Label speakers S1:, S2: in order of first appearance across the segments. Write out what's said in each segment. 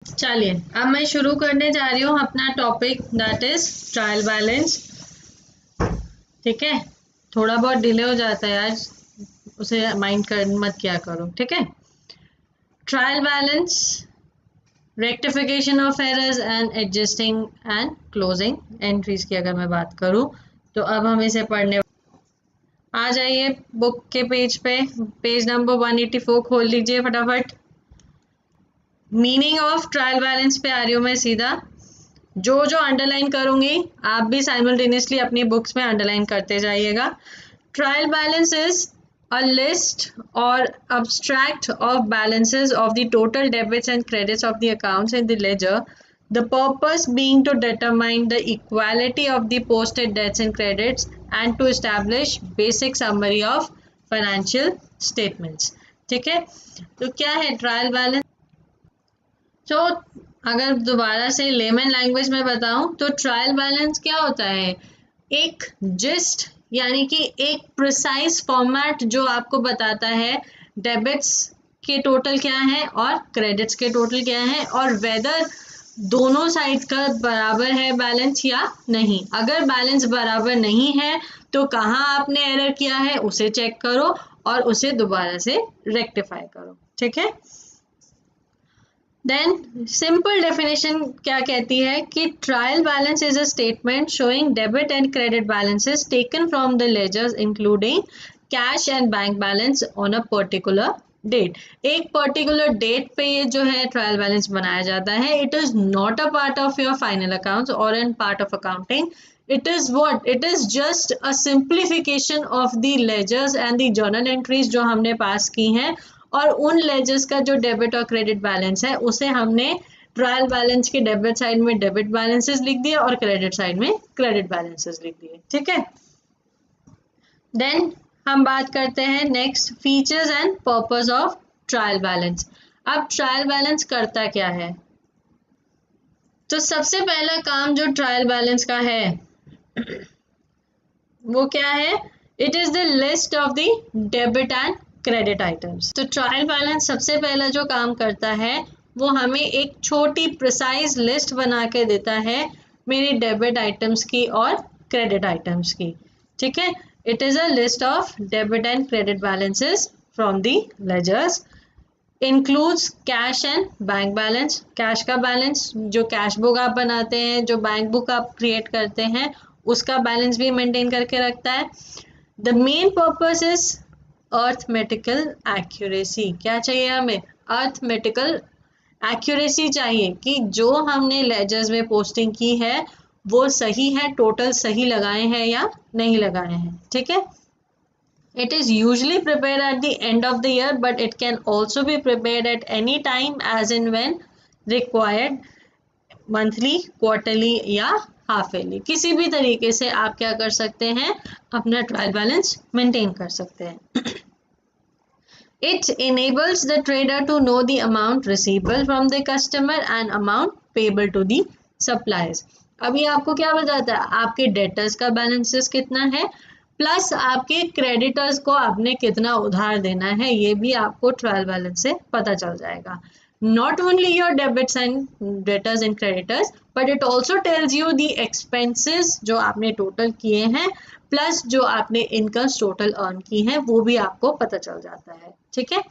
S1: चलिए अब मैं शुरू करने जा रही हूँ अपना topic that is trial balance. ठीक है, थोड़ा बहुत डिले हो जाता है आज, उसे माइंड कर मत किया करो। ठीक है, trial balance, rectification of errors and adjusting and closing entries की अगर मैं बात करूँ तो अब हम इसे पढ़ने आ जाइए बुक के पेज पे। पेज नंबर 184 खोल लीजिए फटाफट। मीनिंग ऑफ ट्रायल बैलेंस पे आ रही हूँ मैं सीधा। जो जो अंडरलाइन करूंगी आप भी साइमल्टेनियसली अपनी बुक्स में अंडरलाइन करते जाइएगा। Trial balance is a list or abstract of balances of the total debits and credits of the accounts in the ledger, the purpose being to determine the equality of the posted debts and credits and to establish basic summary of financial statements। ठीक है, तो क्या है trial balance? तो अगर दोबारा से layman language में बताऊं तो ट्रायल बैलेंस क्या होता है? एक जिस्ट यानी कि एक प्रिसाइज फॉर्मेट जो आपको बताता है डेबिट्स के टोटल क्या है और क्रेडिट्स के टोटल क्या है और वेदर दोनों साइड का बराबर है बैलेंस या नहीं। अगर बैलेंस बराबर नहीं है तो कहाँ आपने एरर किया है उसे चेक करो और उसे दोबारा से रेक्टिफाई करो। ठीक है, देन सिंपल डेफिनेशन क्या कहती है कि trial balance is a statement showing debit and credit balances taken from the ledgers including cash and bank balance on a particular date. एक पर्टिकुलर डेट पे ये जो है ट्रायल बैलेंस बनाया जाता है। It is not a part of your final accounts or an part of accounting. It is what? It is just a simplification of the ledgers and the journal entries जो हमने पास की हैं और उन ledgers का जो डेबिट और credit balance है उसे हमने ट्रायल बैलेंस के डेबिट साइड में डेबिट बैलेंसेस लिख दिए और क्रेडिट साइड में क्रेडिट बैलेंसेस लिख दिए। ठीक है, देन हम बात करते हैं next features and purpose of trial balance. अब ट्रायल बैलेंस करता क्या है? तो सबसे पहला काम जो ट्रायल बैलेंस का है वो क्या है? It is the list of the debit and credit items. तो ट्रायल बैलेंस सबसे पहला जो काम करता है वो हमें एक छोटी प्रिसाइज लिस्ट बना के देता है मेरी डेबिट आइटम्स की और क्रेडिट आइटम्स की। ठीक है, it is a list of debit and credit balances from the ledgers, includes cash and bank balance. Cash का बैलेंस जो कैश बुक आप बनाते हैं, जो बैंक बुक आप क्रिएट करते हैं, उसका बैलेंस भी मेंटेन करके रखता है। The main purpose is arithmetical accuracy. क्या चाहिए हमें? अर्थमेटिकल एक्यूरेसी चाहिए कि जो हमने लेजर्स में पोस्टिंग की है वो सही है, टोटल सही लगाए हैं या नहीं लगाए हैं। ठीक है, it is usually prepared at the end of the year but it can also be prepared at any time as in when required, monthly, quarterly या हाफ ईयरली। किसी भी तरीके से आप क्या कर सकते हैं? अपना ट्रायल बैलेंस मेंटेन कर सकते हैं। It enables the trader to know the amount receivable from the customer and amount payable to the suppliers। अभी आपको क्या बताता है? आपके डेटर्स का बैलेंसेस कितना है प्लस आपके क्रेडिटर्स को आपने कितना उधार देना है, ये भी आपको ट्रायल बैलेंस से पता चल जाएगा। Not only your debits and debtors and creditors but it also tells you the expenses जो आपने टोटल किए हैं प्लस जो आपने इनकम्स टोटल अर्न की हैं वो भी आपको पता चल जाता है। ठीक है,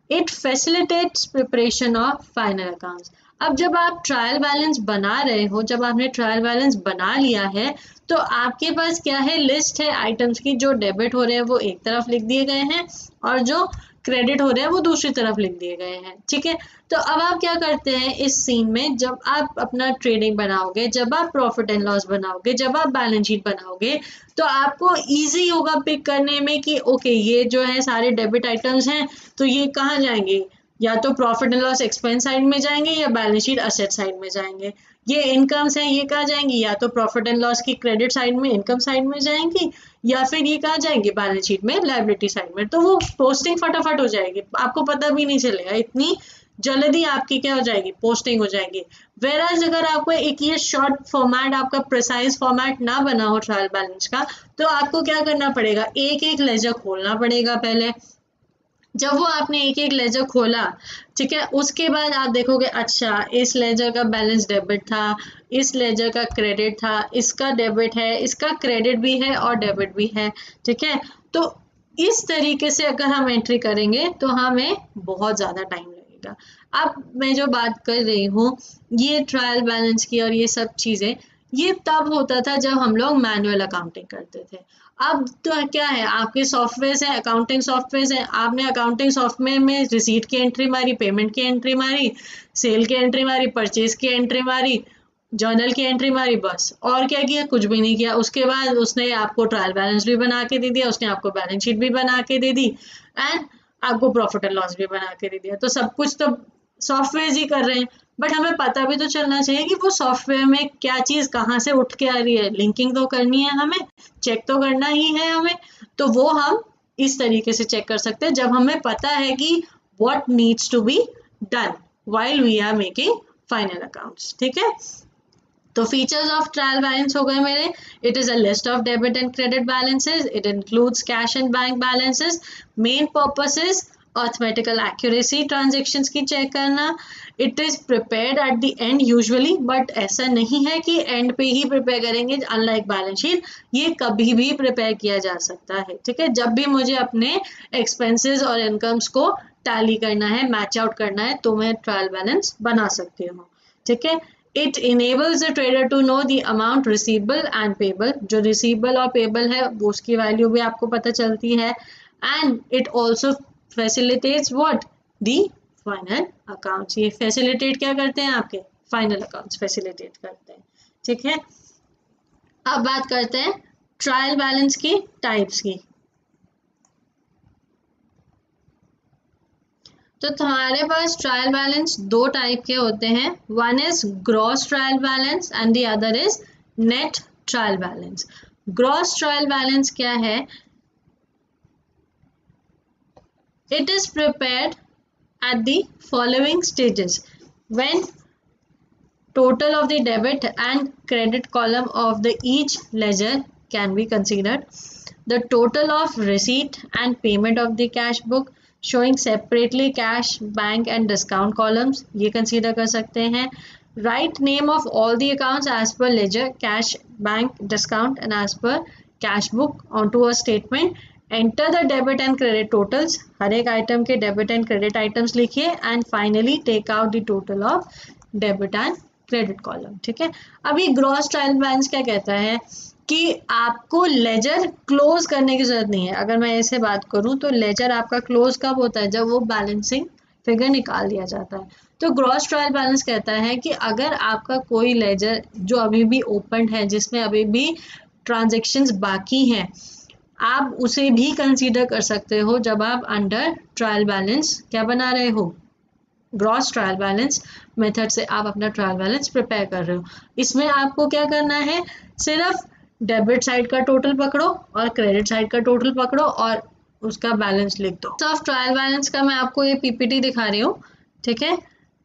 S1: it facilitates preparation of final accounts. अब जब आप ट्रायल बैलेंस बना रहे हो, जब आपने ट्रायल बैलेंस बना लिया है तो आपके पास क्या है? लिस्ट है आइटम्स की। जो डेबिट हो रहे हैं वो एक तरफ लिख दिए गए हैं और जो क्रेडिट हो रहे हैं वो दूसरी तरफ लिख दिए गए हैं। ठीक है, तो अब आप क्या करते हैं इस सीन में? जब आप अपना ट्रेडिंग बनाओगे, जब आप प्रॉफिट एंड लॉस बनाओगे, जब आप बैलेंस शीट बनाओगे तो आपको इजी होगा पिक करने में कि ओके ये जो है सारे डेबिट आइटम्स हैं तो ये कहाँ जाएंगे? या तो profit and loss expense side में जाएंगे या बैलेंस शीट असेट साइड में जाएंगे। ये इनकम्स हैं, ये कहाँ जाएंगी? या तो प्रॉफिट एंड लॉस की क्रेडिट साइड में, इनकम साइड में जाएंगी या फिर ये कहाँ जाएंगे? बैलेंस शीट में, लायबिलिटी साइड में। तो वो पोस्टिंग फटाफट हो जाएगी, आपको पता भी नहीं चलेगा, इतनी जल्दी आपकी क्या हो जाएगी? पोस्टिंग हो जाएगी। वेराज अगर आपको एक ये शॉर्ट फॉर्मेट, आपका प्रिसाइज फॉर्मेट ना बना हो ट्रायल बैलेंस का, तो आपको क्या करना पड़ेगा? एक एक लेजर खोलना पड़ेगा पहले, जब वो आपने एक एक लेजर खोला, ठीक है, उसके बाद आप देखोगे अच्छा इस लेजर का बैलेंस डेबिट था, इस लेजर का क्रेडिट था, इसका डेबिट है, इसका क्रेडिट भी है और डेबिट भी है, ठीक है। तो इस तरीके से अगर हम एंट्री करेंगे तो हमें बहुत ज़्यादा टाइम लगेगा। अब मैं जो बात कर रही हूँ ये ट्रायल बैलेंस की और ये सब चीज़ें, ये तब होता था जब हम लोग मैनुअल अकाउंटिंग करते थे। अब तो क्या है, आपके सॉफ्टवेयर हैं, अकाउंटिंग सॉफ्टवेयर हैं, आपने अकाउंटिंग सॉफ्टवेयर में रिसीट की एंट्री मारी, पेमेंट की एंट्री मारी, सेल की एंट्री मारी, परचेज की एंट्री मारी, जर्नल की एंट्री मारी, बस और क्या किया, कुछ भी नहीं किया। उसके बाद उसने आपको ट्रायल बैलेंस भी बना के दे दिया, उसने आपको बैलेंस शीट भी बना के दे दी एंड आपको प्रॉफिट एंड लॉस भी बना के दे दिया। तो सब कुछ तो सॉफ्टवेयर ही कर रहे हैं, बट हमें पता भी तो चलना चाहिए कि वो सॉफ्टवेयर में क्या चीज़ कहाँ से उठ के आ रही है, लिंकिंग तो करनी है हमें, चेक तो करना ही है हमें। तो वो हम इस तरीके से चेक कर सकते हैं जब हमें पता है कि what needs to be done while we are making final accounts, ठीक है। तो फीचर्स ऑफ ट्रायल बैलेंस हो गए मेरे, it is a list of debit and credit balances, it includes cash and bank balances, main purposes arithmetical accuracy transactions की check करना, it is prepared at the end usually, but ऐसा नहीं है कि and पे ही प्रिपेयर करेंगे, unlike balance sheet ये कभी भी प्रिपेयर किया जा सकता है, ठीक है। जब भी मुझे अपने एक्सपेंसेस और इनकम्स को टैली करना है, मैच आउट करना है, तो मैं ट्रायल बैलेंस बना सकती हूँ, ठीक है। It enables the trader to know the amount receivable and payable, जो receivable और payable है वो उसकी वैल्यू भी आपको पता चलती है, and it also facilitates what the final accounts, ये facilitate क्या करते हैं, आपके final accounts facilitate करते हैं, ठीक है। अब बात करते हैं ट्रायल बैलेंस की टाइप्स की। तो तुम्हारे पास ट्रायल बैलेंस दो टाइप के होते हैं, one is gross trial balance and the other is net trial balance. Gross trial balance क्या है, it is prepared at the following stages when total of the debit and credit column of the each ledger can be considered, the total of receipt and payment of the cash book showing separately cash bank and discount columns ये consider कर सकते हैं, write name of all the accounts as per ledger, cash bank discount and as per cash book onto a statement, enter the debit and credit totals, हर एक item के debit and credit items लिखिए and finally take out the total of debit and credit column, ठीक है। अभी gross trial balance क्या कहता है कि आपको लेजर क्लोज करने की जरूरत नहीं है। अगर मैं ऐसे बात करूं तो लेजर आपका क्लोज कब होता है, जब वो बैलेंसिंग फिगर निकाल दिया जाता है। तो ग्रॉस ट्रायल बैलेंस कहता है कि अगर आपका कोई लेजर जो अभी भी ओपन है, जिसमें अभी भी ट्रांजेक्शन्स बाकी हैं, आप उसे भी कंसीडर कर सकते हो जब आप अंडर ट्रायल बैलेंस क्या बना रहे हो, ग्रॉस ट्रायल बैलेंस मेथड से आप अपना ट्रायल बैलेंस प्रिपेयर कर रहे हो। इसमें आपको क्या करना है, सिर्फ डेबिट साइड का टोटल पकड़ो और क्रेडिट साइड का टोटल पकड़ो और उसका बैलेंस लिख दो। ऑफ ट्रायल बैलेंस का मैं आपको ये पीपीटी दिखा रही हूँ, ठीक है।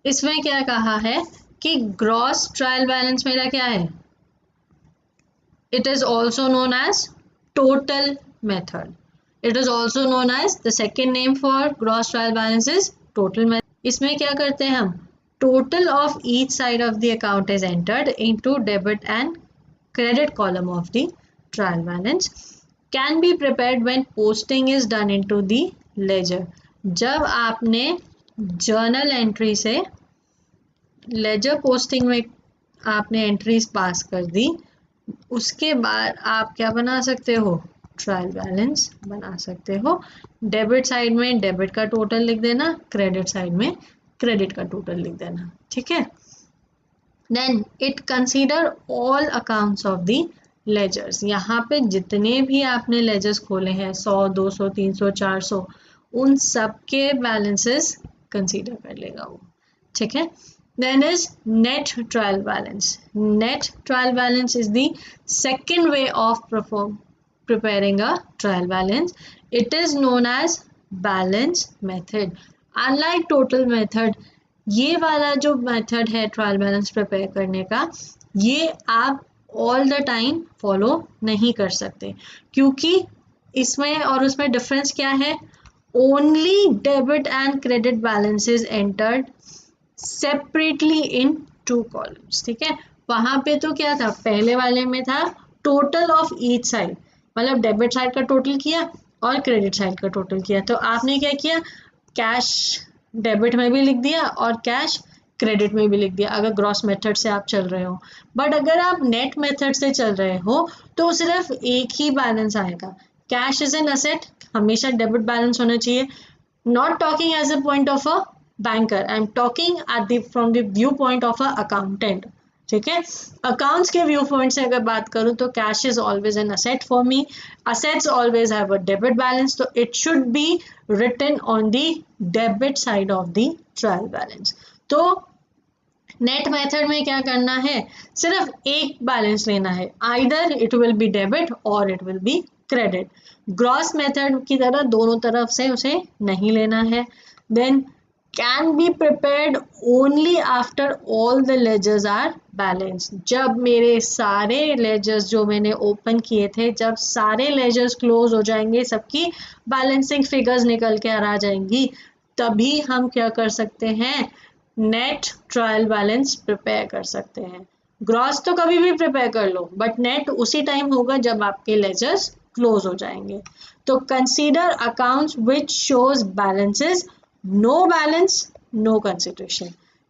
S1: इसमें क्या कहा है कि ग्रॉस ट्रायल बैलेंस मेरा क्या है, it is also known as total method. It is also known as the second name for gross trial balance is total method. इसमें क्या करते हैं हम, total of each side of the account is entered into debit and credit column of the trial balance, can be prepared when posting is done into the ledger. जब आपने journal entry से ledger posting में आपने entries pass कर दी, उसके बाद आप क्या बना सकते हो, ट्रायल बैलेंस बना सकते हो। डेबिट साइड में डेबिट का टोटल लिख देना, क्रेडिट साइड में क्रेडिट का टोटल लिख देना, ठीक है। Then it consider all accounts of the ledgers, यहाँ पे जितने भी आपने लेजर्स खोले हैं 100 200 300 400 उन सब के बैलेंसेस कंसीडर कर लेगा वो, ठीक है। Then is net trial balance. Net trial balance is the second way of preparing a trial balance. It is known as balance method. Unlike total method, ये वाला जो मेथड है ट्रायल बैलेंस प्रिपेयर करने का, ये आप ऑल द टाइम फॉलो नहीं कर सकते, क्योंकि इसमें और उसमें डिफरेंस क्या है, only debit and credit balances entered separately in 2 columns, ठीक है। वहां पे तो क्या था, पहले वाले में था टोटल ऑफ ईच साइड, मतलब डेबिट साइड का टोटल किया और क्रेडिट साइड का टोटल किया। तो आपने क्या किया, कैश डेबिट में भी लिख दिया और कैश क्रेडिट में भी लिख दिया, अगर ग्रॉस मेथड से आप चल रहे हो। बट अगर आप नेट मेथड से चल रहे हो तो सिर्फ एक ही बैलेंस आएगा। कैश इज एन असेट, हमेशा डेबिट बैलेंस होना चाहिए। Not talking as a point of a banker, I am talking at the from the view point of a accountant, ठीक है। अकाउंट्स के व्यू पॉइंट से अगर बात करूं तो cash is always an asset for me, assets always have a debit balance, so it should be written on the debit side of the trial balance। तो net method में क्या करना है, सिर्फ एक बैलेंस लेना है, either it will be debit और it will be credit. Gross method की तरह दोनों तरफ से उसे नहीं लेना है। Then can be prepared only after all the ledgers are balance, जब मेरे सारे लेजर्स जो मैंने ओपन किए थे, जब सारे लेजर्स क्लोज हो जाएंगे, सबकी बैलेंसिंग फिगर्स निकल के आ जाएंगी, तभी हम क्या कर सकते हैं, नेट ट्रायल बैलेंस प्रिपेयर कर सकते हैं। ग्रॉस तो कभी भी प्रिपेयर कर लो, बट नेट उसी टाइम होगा जब आपके लेजर्स क्लोज हो जाएंगे। तो consider accounts which shows balances, no balance no consideration.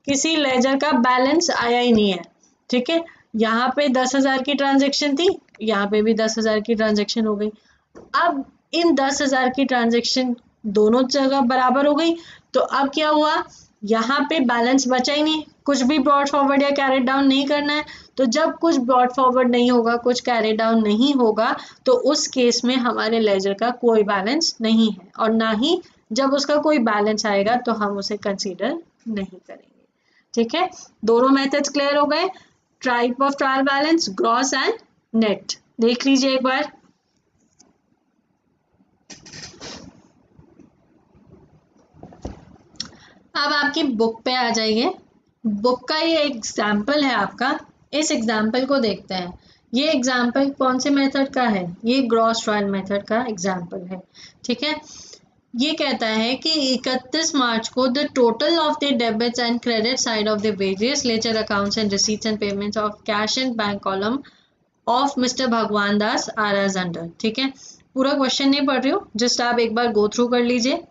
S1: किसी लेजर का बैलेंस आया ही नहीं है, ठीक है। यहाँ पे 10,000 की ट्रांजेक्शन थी, यहाँ पे भी 10,000 की ट्रांजेक्शन हो गई। अब इन 10,000 की ट्रांजेक्शन दोनों जगह बराबर हो गई, तो अब क्या हुआ, यहाँ पे बैलेंस बचा ही नहीं, कुछ भी ब्रॉड फॉरवर्ड या कैरी डाउन नहीं करना है। तो जब कुछ ब्रॉड फॉरवर्ड नहीं होगा, कुछ कैरी डाउन नहीं होगा, तो उस केस में हमारे लेजर का कोई बैलेंस नहीं है, और ना ही जब उसका कोई बैलेंस आएगा तो हम उसे कंसीडर नहीं करेंगे, ठीक है। दोनों मेथड्स क्लियर हो गए, type of trial balance, gross and net. देख लीजिए एक बार। अब आपकी बुक पे आ जाइए। बुक का ये एग्जाम्पल है आपका, इस एग्जाम्पल को देखते हैं। ये एग्जाम्पल कौन से मेथड का है, ये ग्रॉस ट्रायल मेथड का एग्जाम्पल है, ठीक है। ये कहता है कि 31 मार्च को the total of the debits and credit side of the various ledger accounts and receipts and payments of cash and bank column of mister भगवान दास आर एज अंडर, ठीक है। पूरा क्वेश्चन नहीं पढ़ रही हूँ, जस्ट आप एक बार गो थ्रू कर लीजिए।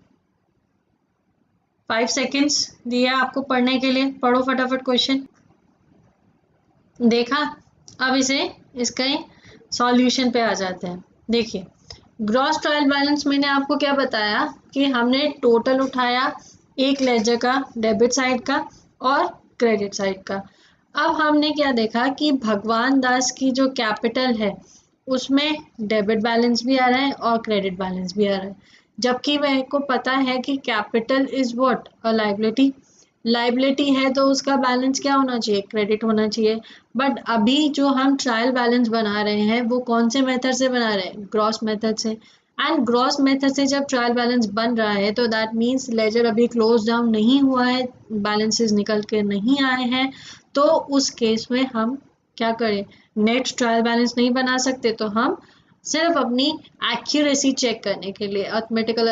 S1: 5 सेकेंड्स दिया आपको पढ़ने के लिए, पढ़ो फटाफट क्वेश्चन। देखा, अब इसे इसका सॉल्यूशन पे आ जाते हैं। देखिए, ग्रॉस ट्रायल बैलेंस मैंने आपको क्या बताया कि हमने टोटल उठाया एक लेजर का, डेबिट साइड का और क्रेडिट साइड का। अब हमने क्या देखा कि भगवान दास की जो कैपिटल है उसमें डेबिट बैलेंस भी आ रहा है और क्रेडिट बैलेंस भी आ रहा है, जबकि मेरे को पता है कि capital is what, a liability. Liability है तो उसका बैलेंस क्या होना चाहिए, क्रेडिट होना चाहिए। बट अभी जो हम ट्रायल बैलेंस बना रहे हैं वो कौन से मेथड से बना रहे हैं, ग्रॉस मेथड से। एंड ग्रॉस मेथड से जब ट्रायल बैलेंस बन रहा है तो दैट मीन्स लेजर अभी क्लोज डाउन नहीं हुआ है, बैलेंसेस निकल के नहीं आए हैं। तो उस केस में हम क्या करें, नेट ट्रायल बैलेंस नहीं बना सकते, तो हम सिर्फ अपनी एक्यूरेसी चेक करने के लिए, अर्थमेटिकल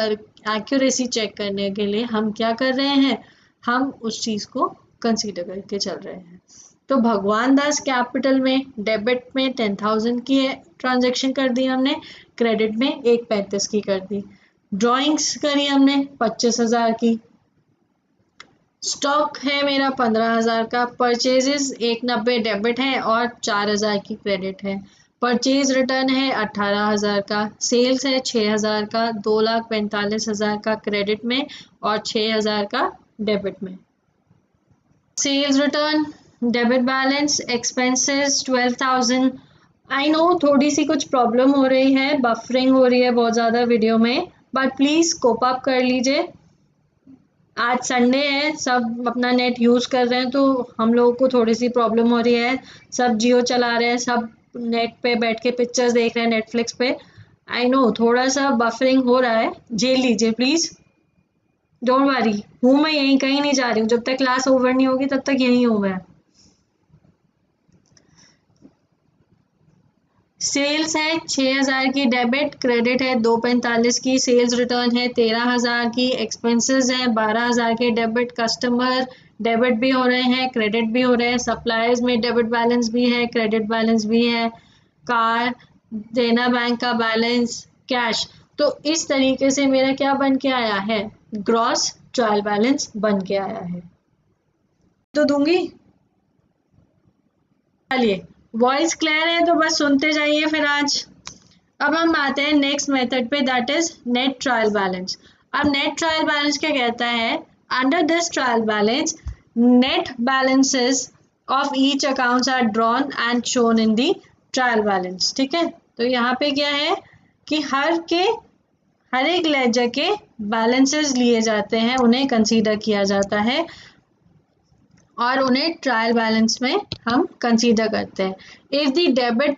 S1: एक्यूरेसी चेक करने के लिए हम क्या कर रहे हैं, हम उस चीज को कंसीडर करके चल रहे हैं। तो भगवान दास कैपिटल में डेबिट में 10,000 की ट्रांजेक्शन कर दी हमने, क्रेडिट में 1,35 की कर दी। ड्रॉइंग्स करी हमने 25,000 की, स्टॉक है मेरा 15,000 का, परचेजेस 190 डेबिट है और 4,000 की क्रेडिट है। परचेज रिटर्न है 18,000 का, सेल्स है 6,000 का, 2,45,000 का क्रेडिट में और 6,000 का डेबिट में। Sales return, debit balance, expenses 12,000। I know थोड़ी सी कुछ प्रॉब्लम हो रही है, बफरिंग हो रही है बहुत ज़्यादा वीडियो में, बट प्लीज़ कोप अप कर लीजिए। आज संडे है, सब अपना नेट यूज़ कर रहे हैं, तो हम लोगों को थोड़ी सी प्रॉब्लम हो रही है। सब जियो चला रहे हैं, सब नेट पे बैठ के पिक्चर्स देख रहे हैं नेटफ्लिक्स पे। आई नो थोड़ा सा बफरिंग हो रहा है, झेल लीजिए प्लीज़, डोंट वरी। हूँ मैं यहीं, कहीं नहीं जा रही हूँ, जब तक क्लास ओवर नहीं होगी तब तक यहीं हूँ मैं। सेल्स है 6,000 की, डेबिट क्रेडिट है 245 की, सेल्स रिटर्न है 13,000 की, एक्सपेंसेस है 12,000 के, डेबिट कस्टमर डेबिट भी हो रहे हैं क्रेडिट भी हो रहे हैं, सप्लायर्स में डेबिट बैलेंस भी है क्रेडिट बैलेंस भी है, कार देना बैंक का बैलेंस, कैश। तो इस तरीके से मेरा क्या बन के आया है, ग्रॉस ट्रायल बैलेंस बन के आया है। तो दूंगी, चलिए वॉइस क्लियर है तो बस सुनते जाइए फिर आज। अब हम आते हैं नेक्स्ट मेथड पे, that is net trial balance. अब नेट ट्रायल बैलेंस क्या कहता है, under this trial balance net balances of each accounts are drawn and shown in the trial balance. ठीक है, तो यहाँ पे क्या है कि हर एक लेजर के बैलेंसेस लिए जाते हैं, उन्हें कंसीडर किया जाता है और उन्हें ट्रायल बैलेंस में हम कंसीडर करते हैं। If the debit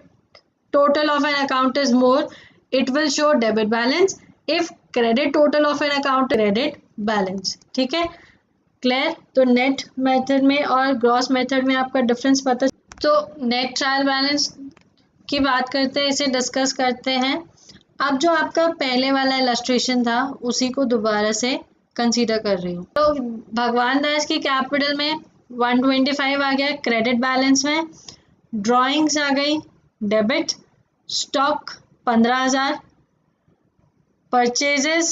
S1: total of an account is more, it will show debit balance. If credit total of an account, credit balance. ठीक है, क्लियर। तो नेट मेथड में और ग्रॉस मेथड में आपका डिफरेंस पता। तो नेट ट्रायल बैलेंस की बात करते हैं, इसे डिस्कस करते हैं। अब जो आपका पहले वाला इलस्ट्रेशन था उसी को दोबारा से कंसीडर कर रही हूँ। तो भगवान दास की कैपिटल में 125 आ गया क्रेडिट बैलेंस में, ड्राइंग्स आ गई debit, stock 15,000, purchases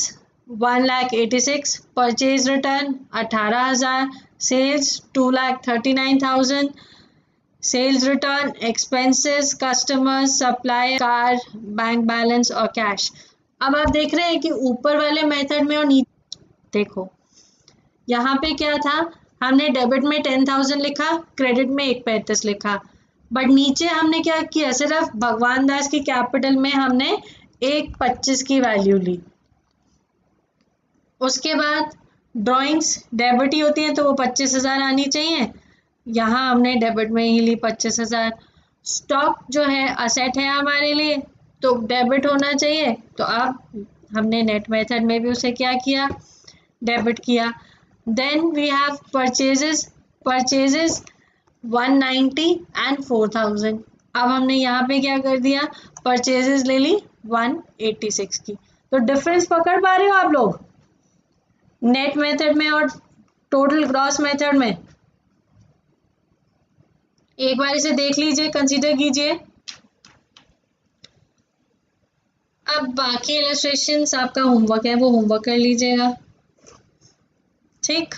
S1: 1,86,000, purchase return 18,000, sales 2,39,000, sales return, expenses, customer, supply, car, bank balance और कैश। अब आप देख रहे हैं कि ऊपर वाले मेथड में और नीचे देखो, यहाँ पे क्या था, हमने डेबिट में 10,000 लिखा, क्रेडिट में 1,35 लिखा, बट नीचे हमने क्या किया, सिर्फ भगवान दास की कैपिटल में हमने 1,25 की वैल्यू ली। उसके बाद ड्राइंग्स डेबिट ही होती है तो वो 25,000 आनी चाहिए, यहाँ हमने डेबिट में ही ली 25,000। स्टॉक जो है असेट है हमारे लिए तो डेबिट होना चाहिए, तो अब हमने नेट मेथड में भी उसे क्या किया, डेबिट किया। Then we have purchases 190 and 4,000। अब हमने यहाँ पे क्या कर दिया, परचेजेस ले ली 186 की। तो डिफरेंस पकड़ पा रहे हो आप लोग नेट मेथड में और टोटल ग्रॉस मेथड में? एक बार इसे देख लीजिए, कंसीडर कीजिए। अब बाकी इलस्ट्रेशंस आपका होमवर्क है, वो होमवर्क कर लीजिएगा। ठीक,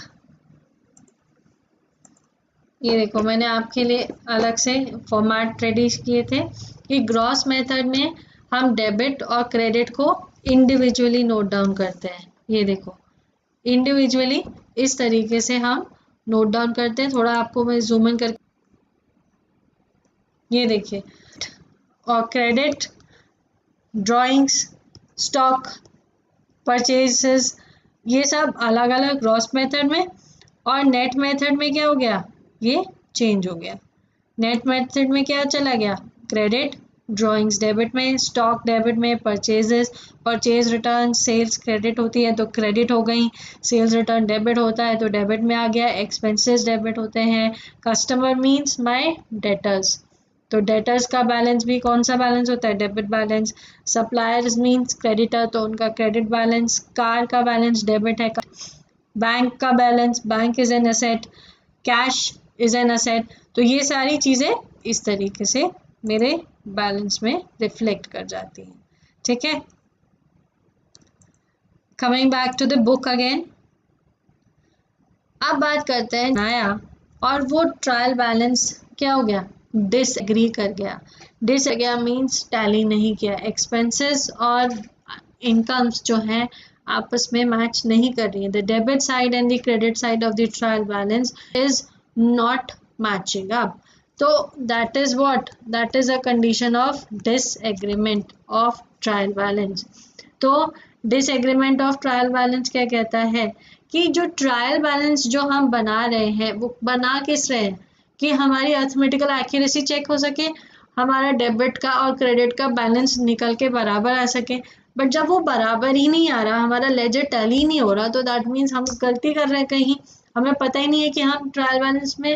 S1: ये देखो मैंने आपके लिए अलग से फॉर्मेट रेडी किए थे कि ग्रॉस मेथड में हम डेबिट और क्रेडिट को इंडिविजुअली नोट डाउन करते हैं। ये देखो इंडिविजुअली इस तरीके से हम नोट डाउन करते हैं। थोड़ा आपको मैं जूम इन कर, ये देखिए, और क्रेडिट, ड्राइंग्स, स्टॉक, परचेजेस, ये सब अलग अलग ग्रॉस मेथड में, और नेट मेथड में क्या हो गया, ये चेंज हो गया। नेट मेथड में क्या चला गया, क्रेडिट, ड्राइंग्स डेबिट में, स्टॉक डेबिट में, purchases, purchase return, sales credit होती है तो क्रेडिट हो गई, सेल्स रिटर्न डेबिट होता है तो डेबिट में आ गया, एक्सपेंसेस डेबिट होते हैं, कस्टमर मीन्स माय डेटर्स, तो डेटर्स का बैलेंस भी कौन सा बैलेंस होता है, debit balance, suppliers means creditor तो उनका क्रेडिट बैलेंस, कार का बैलेंस डेबिट है, बैंक का balance, bank is an asset, cash is an asset. तो ये सारी चीज़ें इस तरीके से मेरे बैलेंस में रिफ्लेक्ट कर जाती हैं। ठीक है, coming back to the book again. अब बात करते हैं नया, और वो ट्रायल बैलेंस क्या हो गया, डिसएग्री कर गया। डिसएग्री मीन्स टैली नहीं किया, एक्सपेंसेस और इनकम्स जो हैं आपस में मैच नहीं कर रही है। The debit side and the credit side of the trial balance is not matching up. तो that is what, that is a condition of disagreement of trial balance. तो डिसएग्रीमेंट ऑफ ट्रायल बैलेंस क्या कहता है कि जो trial balance जो हम बना रहे हैं वो बना किस रहे हैं कि हमारी अर्थमेटिकल एक्यूरेसी चेक हो सके, हमारा डेबिट का और क्रेडिट का बैलेंस निकल के बराबर आ सके। बट जब वो बराबर ही नहीं आ रहा, हमारा लेजर टैली नहीं हो रहा, तो दैट मीन्स हम गलती कर रहे हैं कहीं, हमें पता ही नहीं है कि हम ट्रायल बैलेंस में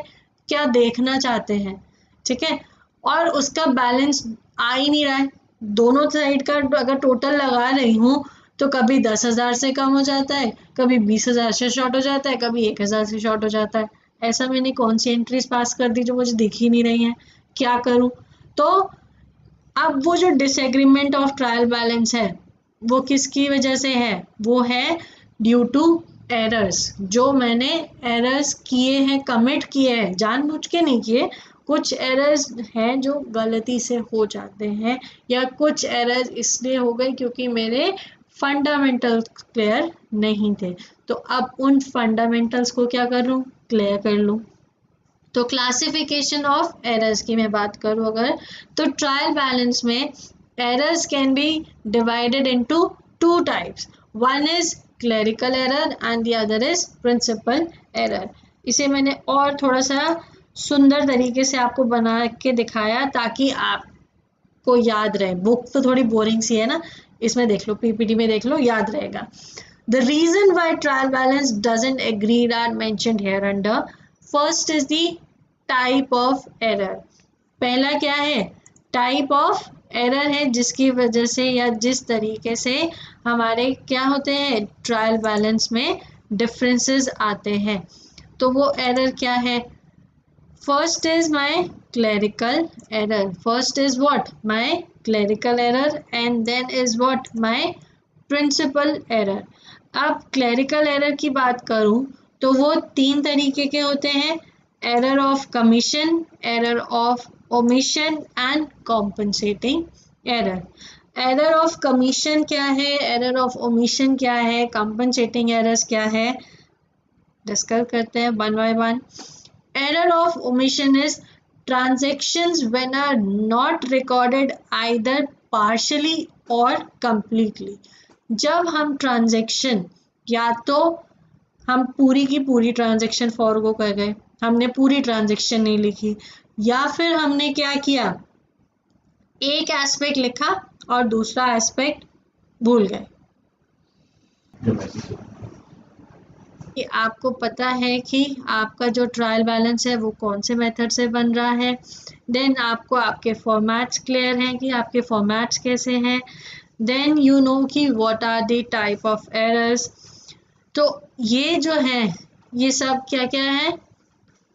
S1: क्या देखना चाहते हैं। ठीक है, और उसका बैलेंस आ ही नहीं रहा है। दोनों साइड का अगर टोटल लगा रही हूँ तो कभी 10,000 से कम हो जाता है, कभी 20,000 से शॉर्ट हो जाता है, कभी 1,000 से शॉर्ट हो जाता है। ऐसा मैंने कौन सी एंट्रीज पास कर दी जो मुझे दिख ही नहीं रही हैं, क्या करूं? तो अब वो जो डिसएग्रीमेंट ऑफ ट्रायल बैलेंस है वो किसकी वजह से है? वो है ड्यू टू एरर्स। जो मैंने एरर्स किए हैं, कमिट किए हैं, जानबूझ के नहीं किए, कुछ एरर्स हैं जो गलती से हो जाते हैं, या कुछ एरर्स इसलिए हो गए क्योंकि मेरे फंडामेंटल्स क्लियर नहीं थे। तो अब उन फंडामेंटल्स को क्या कर लूँ? क्लियर कर लूँ। तो क्लासिफिकेशन ऑफ एरर्स की मैं बात करूँ अगर, तो ट्रायल बैलेंस में errors can be divided into two types. One is clerical error and the other is principle error. इसे मैंने और थोड़ा सा सुंदर तरीके से आपको बना के दिखाया ताकि आपको याद रहे। बुक तो थोड़ी बोरिंग सी है ना, इसमें देख लो, पीपीटी में देख लो, याद रहेगा। The reason why trial balance doesn't agree are mentioned here under. First is the type of error. पहला क्या है? टाइप ऑफ एरर है, जिसकी वजह से या जिस तरीके से हमारे क्या होते हैं, ट्रायल बैलेंस में डिफरेंसेस आते हैं। तो वो एरर क्या है? First is my clerical error. First is what? My clerical error, and then is what? My principal error. अब क्लरिकल एरर की बात करूं तो वो तीन तरीके के होते हैं: error of commission, error of omission and compensating error. Error of commission क्या है, एरर ऑफ ओमिशन क्या है, कॉम्पनसेटिंग एरर्स क्या है, डिस्कस करते हैं one by one. Error of omission is transactions when are not recorded either partially or completely. जब हम ट्रांजेक्शन, या तो हम पूरी की पूरी ट्रांजेक्शन फॉरगो कर गए, हमने पूरी ट्रांजेक्शन नहीं लिखी, या फिर हमने क्या किया, एक एस्पेक्ट लिखा और दूसरा एस्पेक्ट भूल गए। कि आपको पता है कि आपका जो ट्रायल बैलेंस है वो कौन से मेथड से बन रहा है। देन आपको आपके फॉर्मेट्स क्लियर हैं कि आपके फॉर्मेट्स कैसे हैं। देन यू नो कि what are the type of errors. तो ये जो है, ये सब क्या क्या है,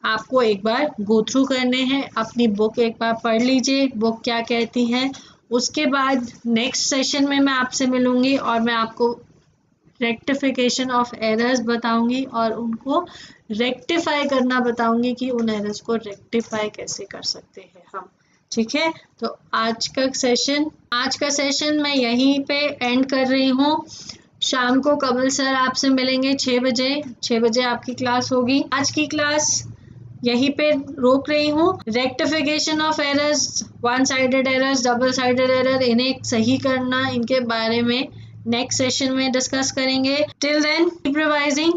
S1: आपको एक बार गो थ्रू करने हैं। अपनी बुक एक बार पढ़ लीजिए, बुक क्या कहती है। उसके बाद नेक्स्ट सेशन में मैं आपसे मिलूँगी और मैं आपको रेक्टिफिकेशन ऑफ एरर्स बताऊंगी और उनको रेक्टिफाई करना बताऊंगी कि उन एरर्स को रेक्टिफाई कैसे कर सकते हैं हम। ठीक है, तो आज का सेशन मैं यहीं पे एंड कर रही हूँ। शाम को कमल सर आपसे मिलेंगे 6 बजे। 6 बजे आपकी क्लास होगी। आज की क्लास यहीं पे रोक रही हूँ। Rectification of errors, one sided errors, double sided error, इन्हें सही करना, इनके बारे में नेक्स्ट सेशन में डिस्कस करेंगे। Till then keep revising.